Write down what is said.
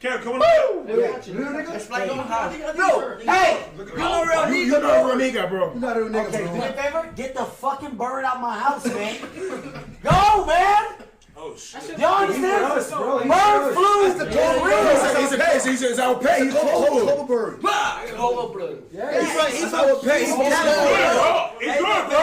Cam, come on. Real nigga? It's like going high. No, hey, You're not a real nigga. You're not a real nigga, bro. you're not a real nigga, Okay, do me bro. a favor. Get the fucking bird out my house, man. Go, man. Oh shit. Y'all understand? Us, bro. Bird flu. That's the cold bird. He's a pet. He's our pet. He's Cold bird. Cobra blood. He's our pet. He's It's good.